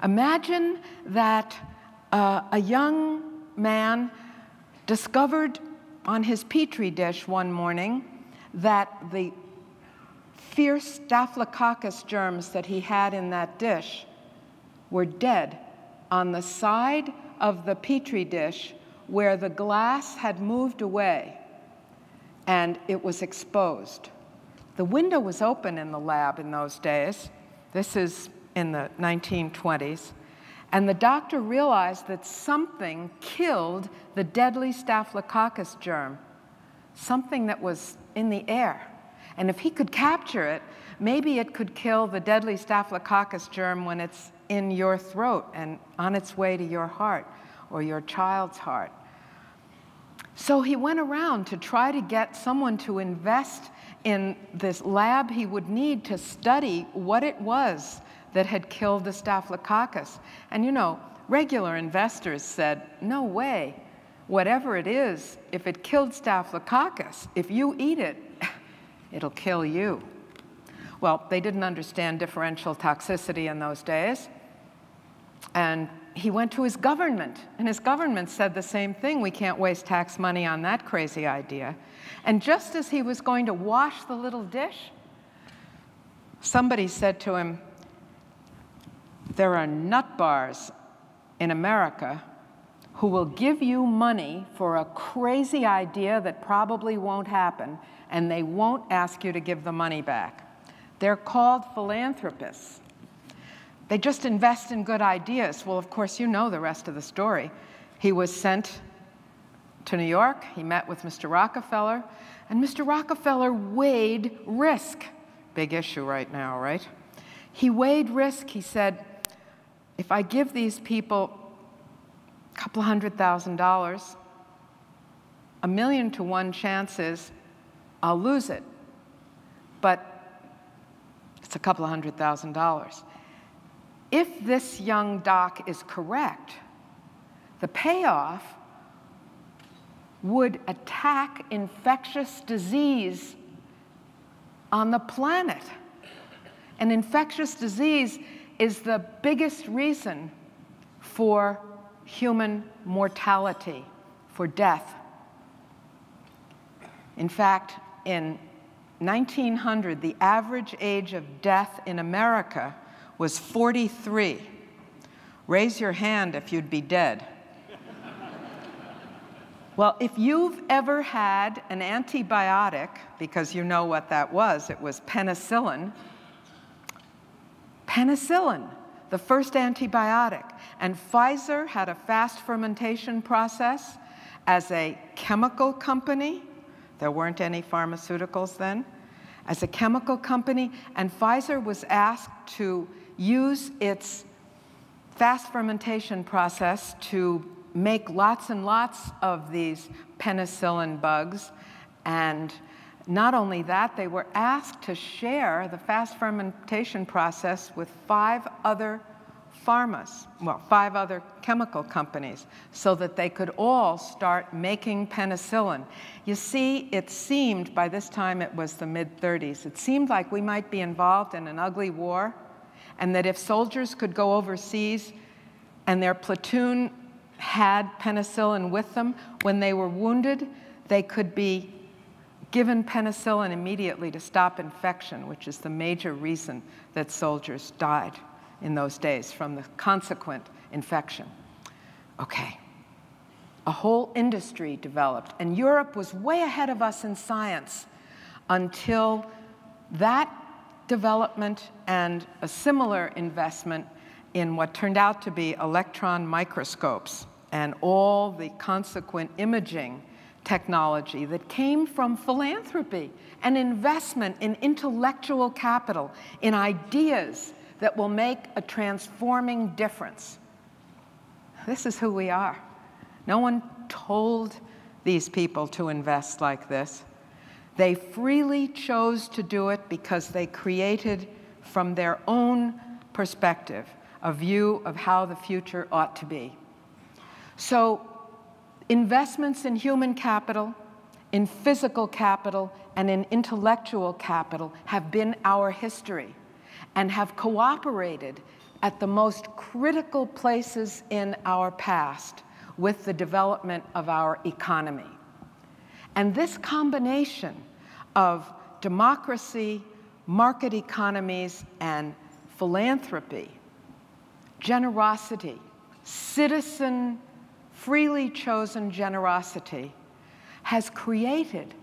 Imagine that a young man discovered on his petri dish one morning that the fierce staphylococcus germs that he had in that dish were dead on the side of the petri dish where the glass had moved away and it was exposed. The window was open in the lab in those days. This is in the 1920s. And the doctor realized that something killed the deadly staphylococcus germ, something that was in the air. And if he could capture it, maybe it could kill the deadly staphylococcus germ when it's in your throat and on its way to your heart or your child's heart. So he went around to try to get someone to invest in this lab he would need to study what it was that had killed the staphylococcus. And you know, regular investors said, no way, whatever it is, if it killed staphylococcus, if you eat it, it'll kill you. Well, they didn't understand differential toxicity in those days. And he went to his government, and his government said the same thing. We can't waste tax money on that crazy idea. And just as he was going to wash the little dish, somebody said to him, there are nut bars in America who will give you money for a crazy idea that probably won't happen, and they won't ask you to give the money back. They're called philanthropists. They just invest in good ideas. Well, of course, you know the rest of the story. He was sent to New York. He met with Mr. Rockefeller, and Mr. Rockefeller weighed risk. Big issue right now, right? He weighed risk. He said, if I give these people a couple $100,000, 1,000,000 to 1 chances I'll lose it. But it's a couple $100,000. If this young doc is correct, the payoff would attack infectious disease on the planet. And infectious disease is the biggest reason for human mortality, for death. In fact, in 1900, the average age of death in America was 43. Raise your hand if you'd be dead. Well, if you've ever had an antibiotic, because you know what that was, it was penicillin. Penicillin, the first antibiotic. And Pfizer had a fast fermentation process as a chemical company. There weren't any pharmaceuticals then. As a chemical company, and Pfizer was asked to use its fast fermentation process to make lots and lots of these penicillin bugs. And not only that, they were asked to share the fast fermentation process with 5 other pharmas, well, 5 other chemical companies, so that they could all start making penicillin. You see, it seemed, by this time it was the mid-30s, it seemed like we might be involved in an ugly war, and that if soldiers could go overseas and their platoon had penicillin with them, when they were wounded, they could be given penicillin immediately to stop infection, which is the major reason that soldiers died in those days from the consequent infection. Okay, a whole industry developed, and Europe was way ahead of us in science until that development and a similar investment in what turned out to be electron microscopes and all the consequent imaging technology that came from philanthropy and investment in intellectual capital, in ideas that will make a transforming difference. This is who we are. No one told these people to invest like this. They freely chose to do it because they created from their own perspective a view of how the future ought to be. So investments in human capital, in physical capital, and in intellectual capital have been our history and have cooperated at the most critical places in our past with the development of our economy. And this combination of democracy, market economies, and philanthropy, generosity, citizen, freely chosen generosity, has created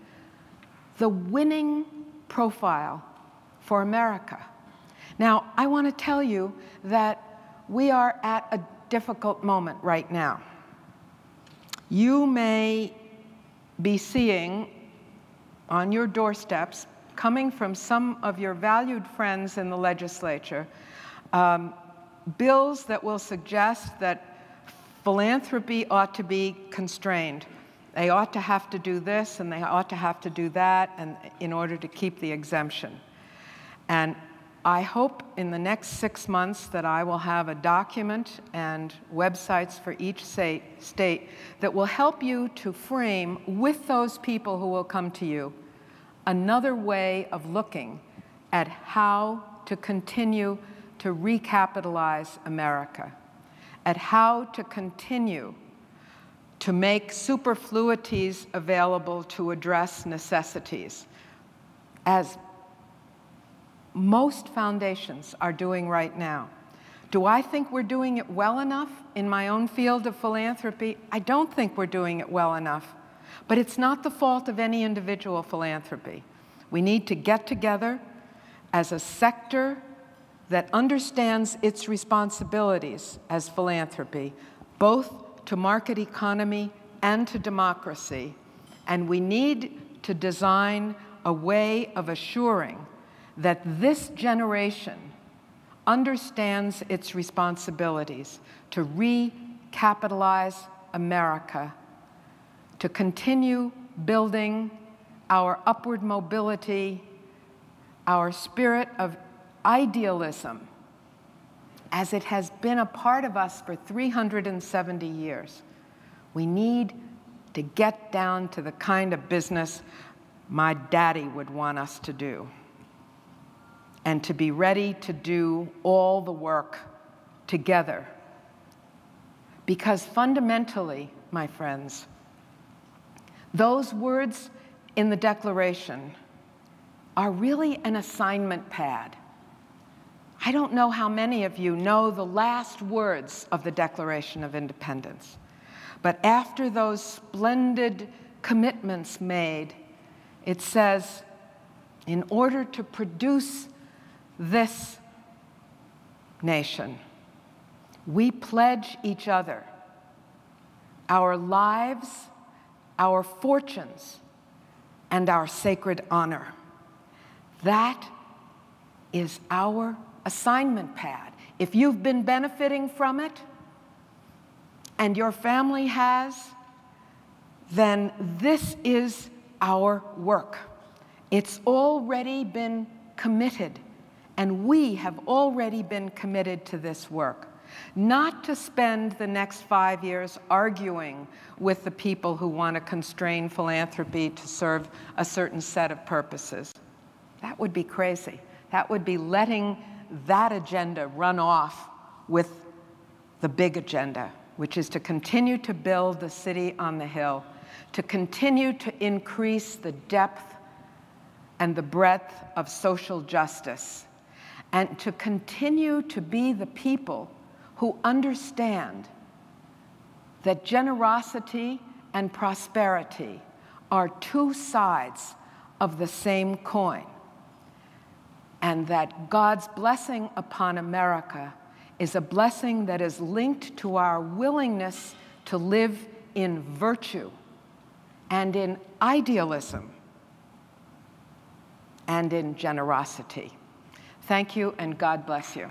the winning profile for America. Now, I want to tell you that we are at a difficult moment right now. You may be seeing on your doorsteps, coming from some of your valued friends in the legislature, bills that will suggest that philanthropy ought to be constrained. They ought to have to do this and they ought to have to do that and in order to keep the exemption. And I hope in the next 6 months that I will have a document and websites for each state that will help you to frame, with those people who will come to you, another way of looking at how to continue to recapitalize America, at how to continue to make superfluities available to address necessities, as most foundations are doing right now. Do I think we're doing it well enough in my own field of philanthropy? I don't think we're doing it well enough. But it's not the fault of any individual philanthropy. We need to get together as a sector that understands its responsibilities as philanthropy, both to market economy and to democracy. And we need to design a way of assuring that this generation understands its responsibilities to recapitalize America, to continue building our upward mobility, our spirit of idealism, as it has been a part of us for 370 years. We need to get down to the kind of business my daddy would want us to do, and to be ready to do all the work together. Because fundamentally, my friends, those words in the Declaration are really an assignment pad. I don't know how many of you know the last words of the Declaration of Independence, but after those splendid commitments made, it says, in order to produce this nation, we pledge each other our lives, our fortunes, and our sacred honor. That is our assignment pad. If you've been benefiting from it, and your family has, then this is our work. It's already been committed. And we have already been committed to this work, not to spend the next 5 years arguing with the people who want to constrain philanthropy to serve a certain set of purposes. That would be crazy. That would be letting that agenda run off with the big agenda, which is to continue to build the city on the hill, to continue to increase the depth and the breadth of social justice, and to continue to be the people who understand that generosity and prosperity are two sides of the same coin, and that God's blessing upon America is a blessing that is linked to our willingness to live in virtue and in idealism and in generosity. Thank you, and God bless you.